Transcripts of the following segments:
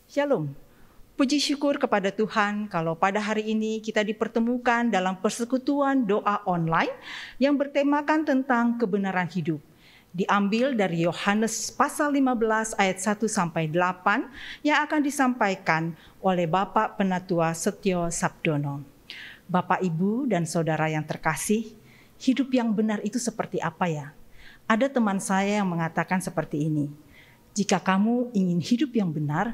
Shalom. Puji syukur kepada Tuhan kalau pada hari ini kita dipertemukan dalam persekutuan doa online yang bertemakan tentang kebenaran hidup. Diambil dari Yohanes pasal 15 ayat 1-8 yang akan disampaikan oleh Bapak Penatua Setyo Sabdono. Bapak, Ibu, dan Saudara yang terkasih, hidup yang benar itu seperti apa ya? Ada teman saya yang mengatakan seperti ini, jika kamu ingin hidup yang benar,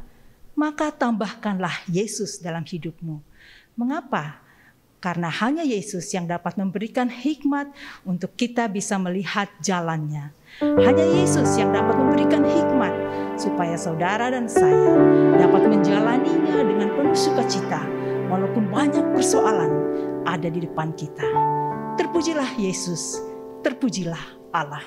maka tambahkanlah Yesus dalam hidupmu. Mengapa? Karena hanya Yesus yang dapat memberikan hikmat untuk kita bisa melihat jalannya. Hanya Yesus yang dapat memberikan hikmat supaya saudara dan saya dapat menjalaninya dengan penuh sukacita walaupun banyak persoalan ada di depan kita. Terpujilah Yesus, terpujilah Allah.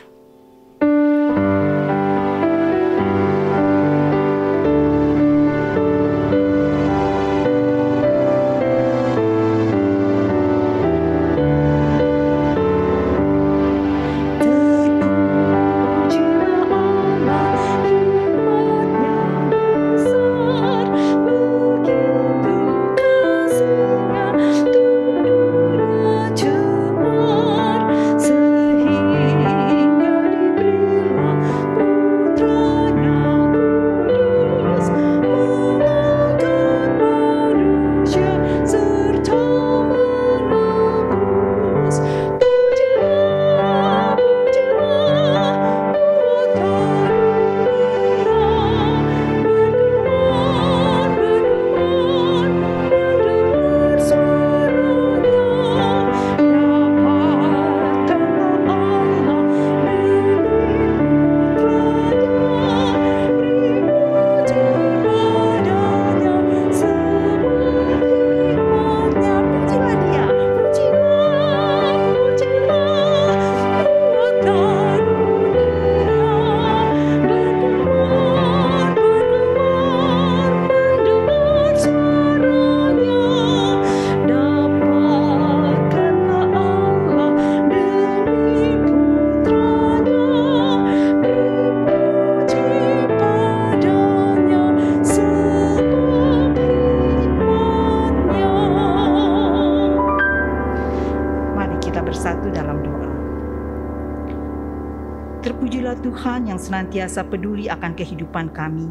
Tuhan yang senantiasa peduli akan kehidupan kami.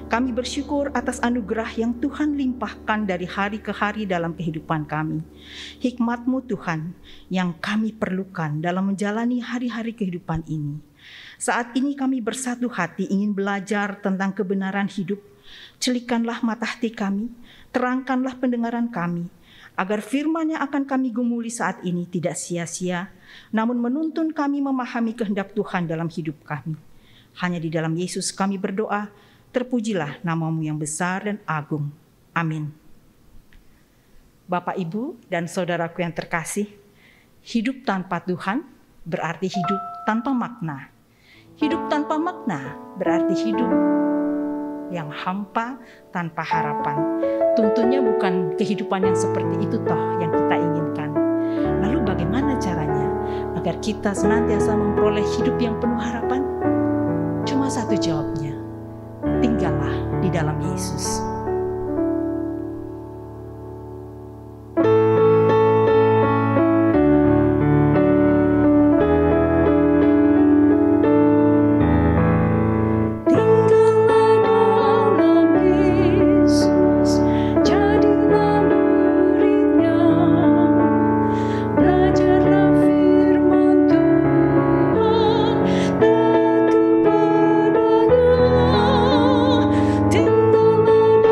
Kami bersyukur atas anugerah yang Tuhan limpahkan dari hari ke hari dalam kehidupan kami. Hikmat-Mu Tuhan yang kami perlukan dalam menjalani hari-hari kehidupan ini. Saat ini kami bersatu hati ingin belajar tentang kebenaran hidup. Celikanlah mata hati kami, terangkanlah pendengaran kami, agar firman yang akan kami gumuli saat ini tidak sia-sia, namun menuntun kami memahami kehendak Tuhan dalam hidup kami. Hanya di dalam Yesus kami berdoa, terpujilah nama-Mu yang besar dan agung. Amin. Bapak, Ibu, dan saudaraku yang terkasih, hidup tanpa Tuhan berarti hidup tanpa makna. Hidup tanpa makna berarti hidup yang hampa tanpa harapan. Tentunya bukan kehidupan yang seperti itu toh yang kita inginkan. Lalu bagaimana caranya agar kita senantiasa memperoleh hidup yang penuh harapan? Cuma satu jawabnya, tinggallah di dalam Yesus. Tinggallah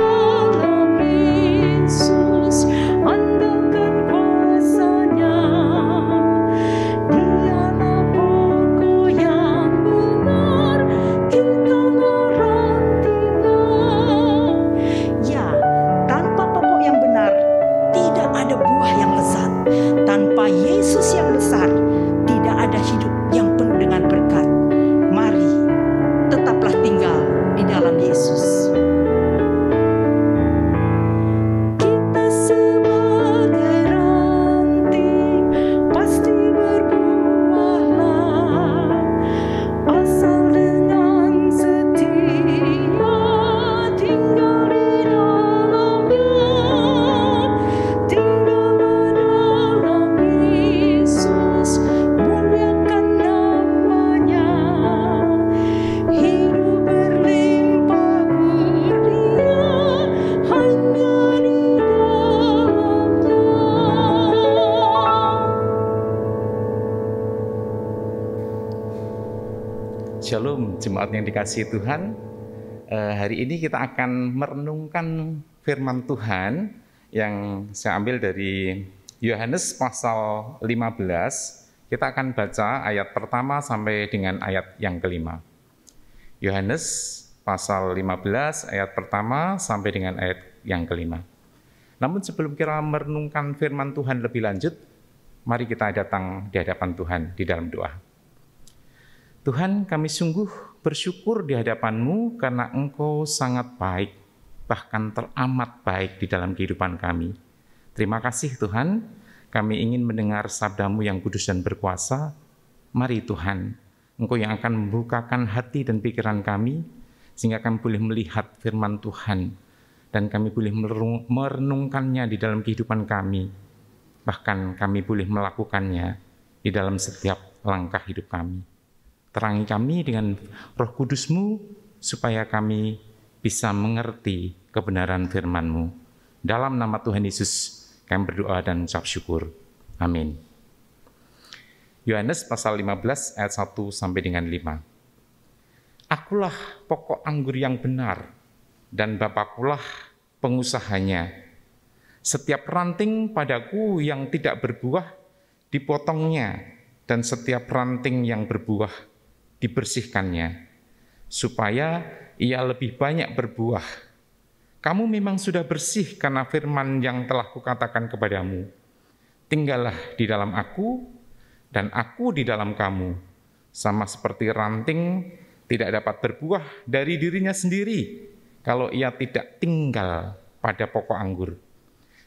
jemaat yang dikasihi Tuhan, hari ini kita akan merenungkan firman Tuhan yang saya ambil dari Yohanes pasal 15. Kita akan baca ayat pertama sampai dengan ayat yang kelima. Yohanes pasal 15 ayat pertama sampai dengan ayat yang kelima. Namun sebelum kita merenungkan firman Tuhan lebih lanjut, mari kita datang di hadapan Tuhan di dalam doa. Tuhan, kami sungguh bersyukur di hadapan-Mu karena Engkau sangat baik, bahkan teramat baik di dalam kehidupan kami. Terima kasih Tuhan, kami ingin mendengar sabda-Mu yang kudus dan berkuasa. Mari Tuhan, Engkau yang akan membukakan hati dan pikiran kami, sehingga kami boleh melihat firman Tuhan, dan kami boleh merenungkannya di dalam kehidupan kami. Bahkan kami boleh melakukannya di dalam setiap langkah hidup kami. Terangi kami dengan Roh Kudus-Mu, supaya kami bisa mengerti kebenaran firman-Mu. Dalam nama Tuhan Yesus, kami berdoa dan ucap syukur. Amin. Yohanes pasal 15 ayat 1 sampai dengan 5. Akulah pokok anggur yang benar, dan Bapa-Kulah pengusahanya. Setiap ranting padaku yang tidak berbuah, dipotongnya, dan setiap ranting yang berbuah, dibersihkannya, supaya ia lebih banyak berbuah. Kamu memang sudah bersih karena firman yang telah kukatakan kepadamu. Tinggallah di dalam aku, dan aku di dalam kamu. Sama seperti ranting tidak dapat berbuah dari dirinya sendiri, kalau ia tidak tinggal pada pokok anggur.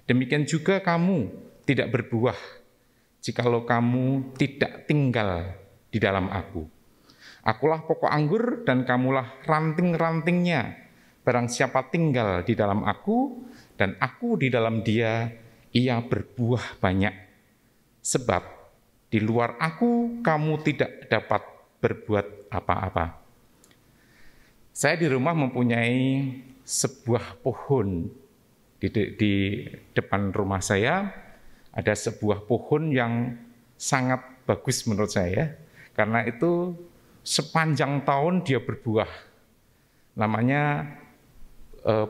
Demikian juga kamu tidak berbuah, jikalau kamu tidak tinggal di dalam aku. Akulah pokok anggur dan kamulah ranting-rantingnya. Barang siapa tinggal di dalam aku dan aku di dalam dia, ia berbuah banyak. Sebab di luar aku kamu tidak dapat berbuat apa-apa. Saya di rumah mempunyai sebuah pohon. Di depan rumah saya ada sebuah pohon yang sangat bagus menurut saya, karena itu sepanjang tahun dia berbuah. Namanya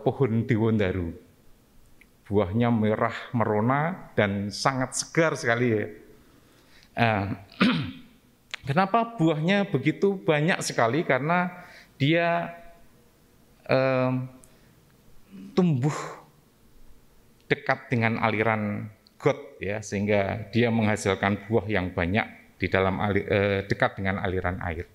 pohon Dewandaru. Buahnya merah merona dan sangat segar sekali ya. Kenapa buahnya begitu banyak sekali? Karena dia tumbuh dekat dengan aliran got ya, sehingga dia menghasilkan buah yang banyak di dalam dekat dengan aliran air.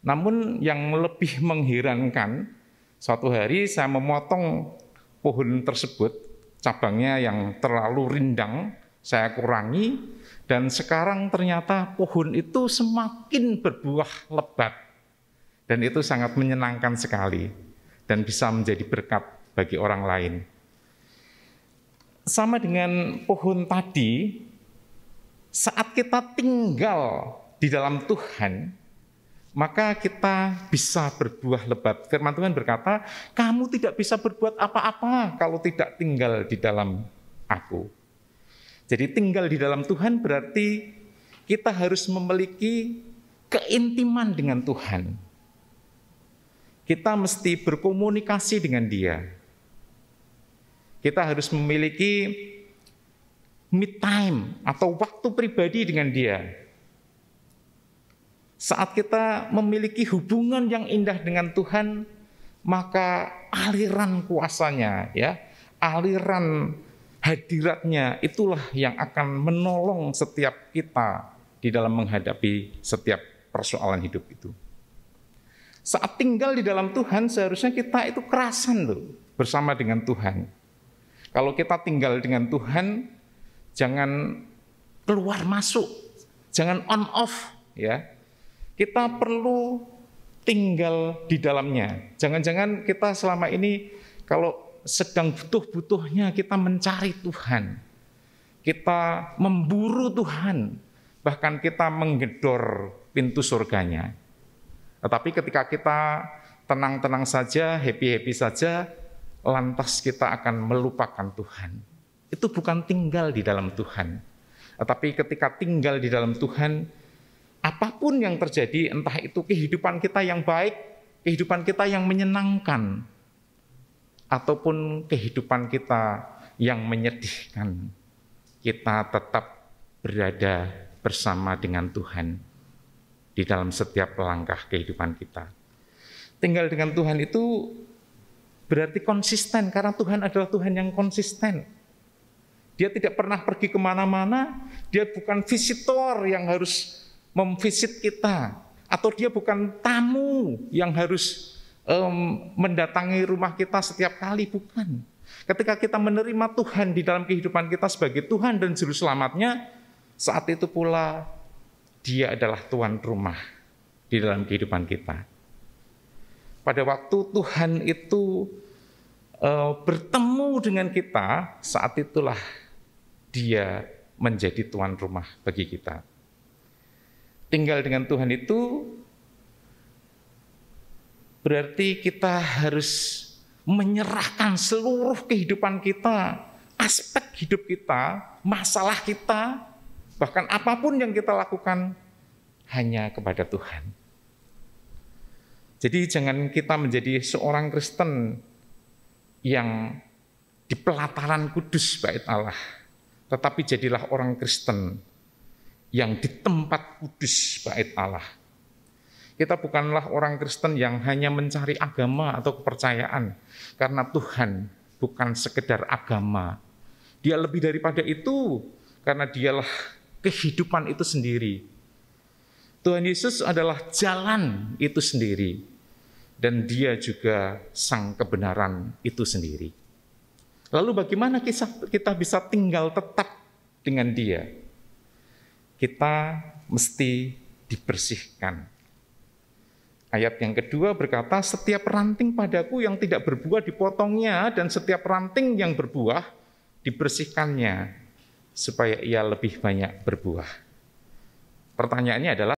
Namun yang lebih mengherankan, suatu hari saya memotong pohon tersebut, cabangnya yang terlalu rindang, saya kurangi, dan sekarang ternyata pohon itu semakin berbuah lebat. Dan itu sangat menyenangkan sekali, dan bisa menjadi berkat bagi orang lain. Sama dengan pohon tadi, saat kita tinggal di dalam Tuhan, maka kita bisa berbuah lebat. Firman Tuhan berkata, kamu tidak bisa berbuat apa-apa kalau tidak tinggal di dalam aku. Jadi tinggal di dalam Tuhan berarti kita harus memiliki keintiman dengan Tuhan. Kita mesti berkomunikasi dengan Dia. Kita harus memiliki me time atau waktu pribadi dengan Dia. Saat kita memiliki hubungan yang indah dengan Tuhan, maka aliran kuasanya, ya, aliran hadiratnya itulah yang akan menolong setiap kita di dalam menghadapi setiap persoalan hidup itu. Saat tinggal di dalam Tuhan, seharusnya kita itu kerasan loh, bersama dengan Tuhan. Kalau kita tinggal dengan Tuhan, jangan keluar masuk, jangan on off, ya. Kita perlu tinggal di dalamnya. Jangan-jangan kita selama ini kalau sedang butuh-butuhnya kita mencari Tuhan. Kita memburu Tuhan. Bahkan kita menggedor pintu surganya. Tetapi ketika kita tenang-tenang saja, happy-happy saja, lantas kita akan melupakan Tuhan. Itu bukan tinggal di dalam Tuhan. Tetapi ketika tinggal di dalam Tuhan, apapun yang terjadi, entah itu kehidupan kita yang baik, kehidupan kita yang menyenangkan, ataupun kehidupan kita yang menyedihkan, kita tetap berada bersama dengan Tuhan di dalam setiap langkah kehidupan kita. Tinggal dengan Tuhan itu berarti konsisten, karena Tuhan adalah Tuhan yang konsisten. Dia tidak pernah pergi kemana-mana, dia bukan visitor yang harus memvisit kita, atau dia bukan tamu yang harus mendatangi rumah kita setiap kali, bukan. Ketika kita menerima Tuhan di dalam kehidupan kita sebagai Tuhan dan Juru Selamatnya, saat itu pula Dia adalah tuan rumah di dalam kehidupan kita. Pada waktu Tuhan itu bertemu dengan kita, saat itulah Dia menjadi tuan rumah bagi kita. Tinggal dengan Tuhan itu berarti kita harus menyerahkan seluruh kehidupan kita, aspek hidup kita, masalah kita, bahkan apapun yang kita lakukan hanya kepada Tuhan. Jadi jangan kita menjadi seorang Kristen yang di pelataran kudus bait Allah, tetapi jadilah orang Kristen yang di tempat kudus bait Allah. Kita bukanlah orang Kristen yang hanya mencari agama atau kepercayaan, karena Tuhan bukan sekedar agama. Dia lebih daripada itu, karena Dialah kehidupan itu sendiri. Tuhan Yesus adalah jalan itu sendiri, dan Dia juga sang kebenaran itu sendiri. Lalu bagaimana kita bisa tinggal tetap dengan Dia? Kita mesti dibersihkan. Ayat yang kedua berkata, setiap ranting padaku yang tidak berbuah dipotongnya, dan setiap ranting yang berbuah dibersihkannya, supaya ia lebih banyak berbuah. Pertanyaannya adalah,